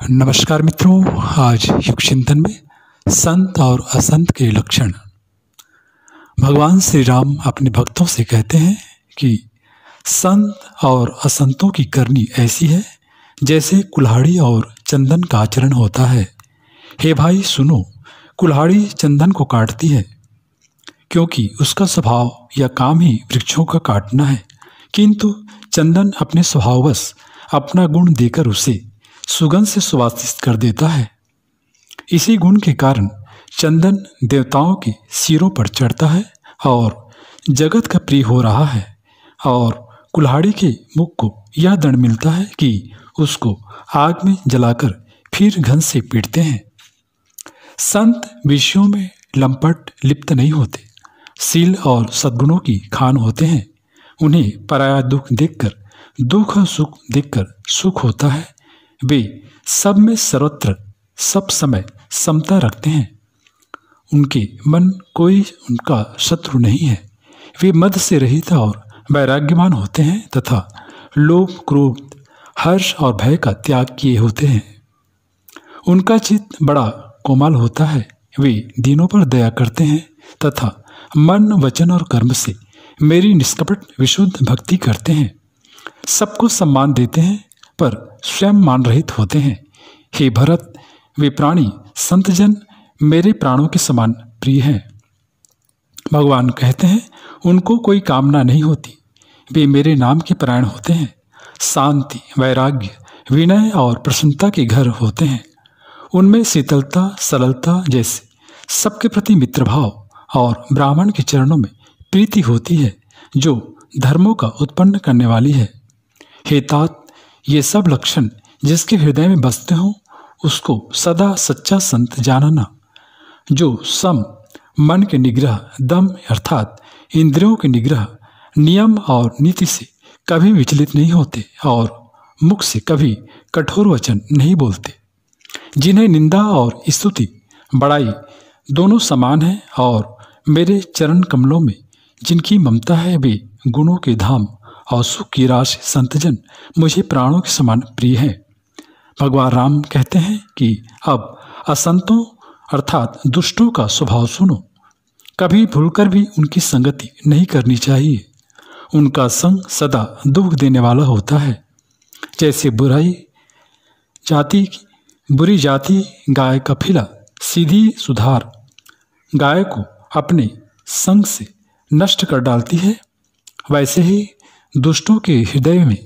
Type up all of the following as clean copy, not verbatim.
नमस्कार मित्रों, आज युग चिंतन में संत और असंत के लक्षण। भगवान श्री राम अपने भक्तों से कहते हैं कि संत और असंतों की करनी ऐसी है जैसे कुल्हाड़ी और चंदन का आचरण होता है। हे भाई सुनो, कुल्हाड़ी चंदन को काटती है क्योंकि उसका स्वभाव या काम ही वृक्षों का काटना है, किंतु चंदन अपने स्वभाववश अपना गुण देकर उसे सुगंध से सुवासित कर देता है। इसी गुण के कारण चंदन देवताओं के सिरों पर चढ़ता है और जगत का प्रिय हो रहा है, और कुल्हाड़ी के मुख को यह दंड मिलता है कि उसको आग में जलाकर फिर घन से पीटते हैं। संत विषयों में लंपट लिप्त नहीं होते, शील और सद्गुणों की खान होते हैं। उन्हें पराया दुख देखकर दुख और सुख देखकर सुख होता है। वे सब में सर्वत्र सब समय समता रखते हैं। उनके मन कोई उनका शत्रु नहीं है। वे मद से रहित और वैराग्यवान होते हैं तथा लोभ, क्रोध, हर्ष और भय का त्याग किए होते हैं। उनका चित्त बड़ा कोमल होता है। वे दीनों पर दया करते हैं तथा मन, वचन और कर्म से मेरी निष्कपट विशुद्ध भक्ति करते हैं। सबको सम्मान देते हैं पर स्वयं मान रहित होते हैं। हे भरत, वे प्राणी संतजन मेरे प्राणों के समान प्रिय हैं। भगवान कहते हैं उनको कोई कामना नहीं होती, वे मेरे नाम के परायण होते हैं। शांति, वैराग्य, विनय और प्रसन्नता के घर होते हैं। उनमें शीतलता, सरलता जैसे सबके प्रति मित्रभाव और ब्राह्मण के चरणों में प्रीति होती है जो धर्मों का उत्पन्न करने वाली है। हे तात, ये सब लक्षण जिसके हृदय में बसते हों उसको सदा सच्चा संत जानना, जो सम, मन के निग्रह, दम अर्थात इंद्रियों के निग्रह, नियम और नीति से कभी विचलित नहीं होते और मुख से कभी कठोर वचन नहीं बोलते, जिन्हें निंदा और स्तुति, बड़ाई दोनों समान है, और मेरे चरण कमलों में जिनकी ममता है वे गुणों के धाम और सुख की राशि संतजन मुझे प्राणों के समान प्रिय है। भगवान राम कहते हैं कि अब असंतों अर्थात दुष्टों का स्वभाव सुनो। कभी भूलकर भी उनकी संगति नहीं करनी चाहिए। उनका संग सदा दुख देने वाला होता है। जैसे बुरी जाति गाय का फिला सीधी सुधार गाय को अपने संग से नष्ट कर डालती है, वैसे ही दुष्टों के हृदय में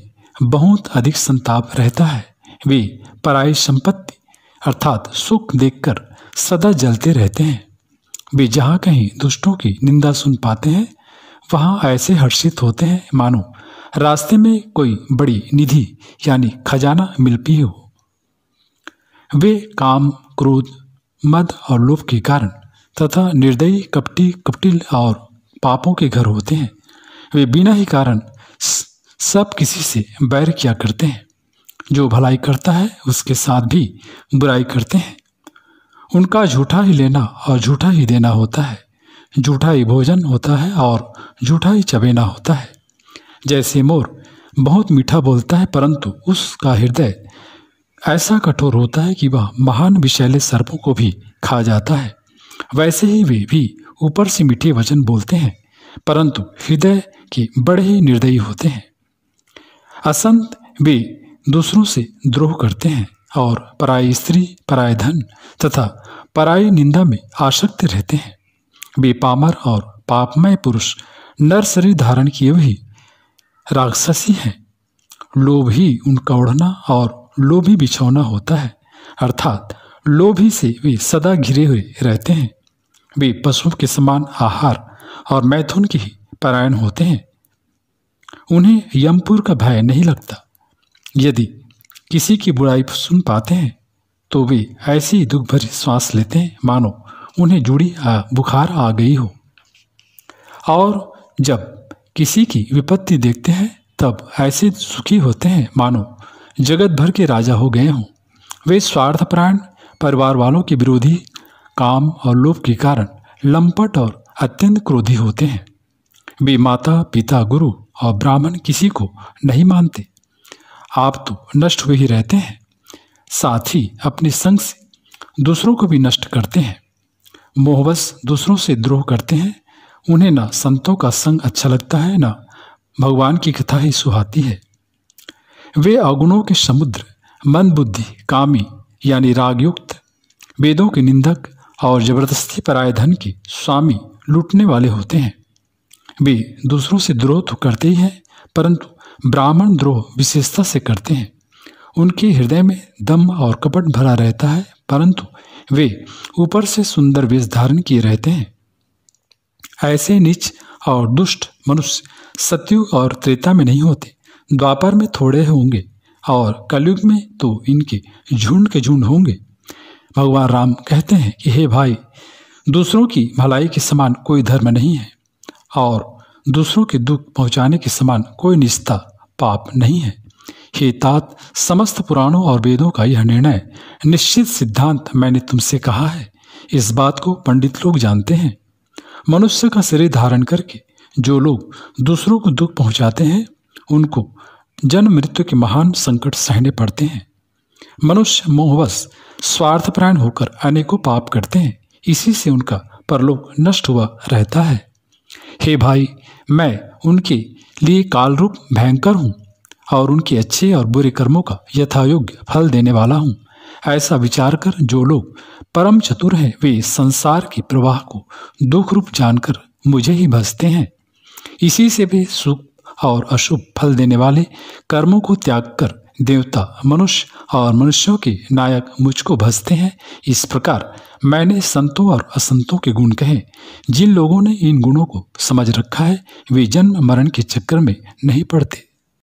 बहुत अधिक संताप रहता है। वे पराई संपत्ति अर्थात सुख देखकर सदा जलते रहते हैं। वे जहाँ कहीं दुष्टों की निंदा सुन पाते हैं वहाँ ऐसे हर्षित होते हैं मानो रास्ते में कोई बड़ी निधि यानी खजाना मिल पी हो। वे काम, क्रोध, मद और लोभ के कारण तथा निर्दयी, कपटी, कपटिल और पापों के घर होते हैं। वे बिना ही कारण सब किसी से बैर किया करते हैं। जो भलाई करता है उसके साथ भी बुराई करते हैं। उनका झूठा ही लेना और झूठा ही देना होता है। झूठा ही भोजन होता है और झूठा ही चबेना होता है। जैसे मोर बहुत मीठा बोलता है परंतु उसका हृदय ऐसा कठोर होता है कि वह महान विषैले सर्पों को भी खा जाता है, वैसे ही वे भी ऊपर से मीठे वचन बोलते हैं परंतु हृदय के बड़े ही निर्दयी होते हैं। असंत वे दूसरों से द्रोह करते हैं और पराई स्त्री, पराय धन तथा पराई निंदा में आसक्त रहते हैं। वे पामर और पापमय पुरुष नर शरीर धारण किए हुए राक्षसी हैं। लोभ ही उनका ओढ़ना और लोभ ही बिछौना होता है, अर्थात लोभ ही से वे सदा घिरे हुए रहते हैं। वे पशु के समान आहार और मैथुन के ही परायण होते हैं। उन्हें यमपुर का भय नहीं लगता। यदि किसी की बुराई सुन पाते हैं तो वे ऐसी ही दुख भरी श्वास लेते हैं मानो उन्हें बुखार आ गई हो, और जब किसी की विपत्ति देखते हैं तब ऐसे सुखी होते हैं मानो जगत भर के राजा हो गए हों। वे स्वार्थपरायण, परिवार वालों के विरोधी, काम और लोभ के कारण लंपट और अत्यंत क्रोधी होते हैं। वे माता, पिता, गुरु और ब्राह्मण किसी को नहीं मानते। आप तो नष्ट हुए ही रहते हैं। साथ ही अपने संग से दूसरों को भी नष्ट करते हैं। मोहवश दूसरों से द्रोह करते हैं। उन्हें ना संतों का संग अच्छा लगता है, ना भगवान की कथा ही सुहाती है। वे अवगुणों के समुद्र, मंदबुद्धि, कामी यानी रागयुक्त, वेदों के निंदक और जबरदस्ती पराये धन के स्वामी, लूटने वाले होते हैं। वे दूसरों से द्रोह तो करते ही हैं, परंतु ब्राह्मण द्रोह विशेषता से करते हैं। उनके हृदय में दम और कपट भरा रहता है, परंतु वे ऊपर से सुंदर वेश धारण किए रहते हैं। ऐसे नीच और दुष्ट मनुष्य सतयुग और त्रेता में नहीं होते, द्वापर में थोड़े होंगे और कलयुग में तो इनके झुंड के झुंड होंगे। भगवान राम कहते हैं कि हे भाई, दूसरों की भलाई के समान कोई धर्म नहीं है और दूसरों के दुख पहुंचाने के समान कोई निष्ठा पाप नहीं है। हे तात, समस्त पुराणों और वेदों का यह निर्णय निश्चित सिद्धांत मैंने तुमसे कहा है। इस बात को पंडित लोग जानते हैं। मनुष्य का शरीर धारण करके जो लोग दूसरों को दुख पहुंचाते हैं, उनको जन्म मृत्यु के महान संकट सहने पड़ते हैं। मनुष्य मोहवश स्वार्थपरायण होकर अनेकों पाप करते हैं, इसी से उनका परलोक नष्ट हुआ रहता है। हे भाई, मैं उनके लिए काल रूप भयंकर हूँ और उनके अच्छे और बुरे कर्मों का यथायोग्य फल देने वाला हूँ। ऐसा विचार कर जो लोग परम चतुर हैं, वे संसार के प्रवाह को दुख रूप जानकर मुझे ही भजते हैं। इसी से वे शुभ और अशुभ फल देने वाले कर्मों को त्याग कर देवता, मनुष्य और मनुष्यों के नायक मुझको भजते हैं। इस प्रकार मैंने संतों और असंतों के गुण कहे। जिन लोगों ने इन गुणों को समझ रखा है, वे जन्म मरण के चक्कर में नहीं पड़ते।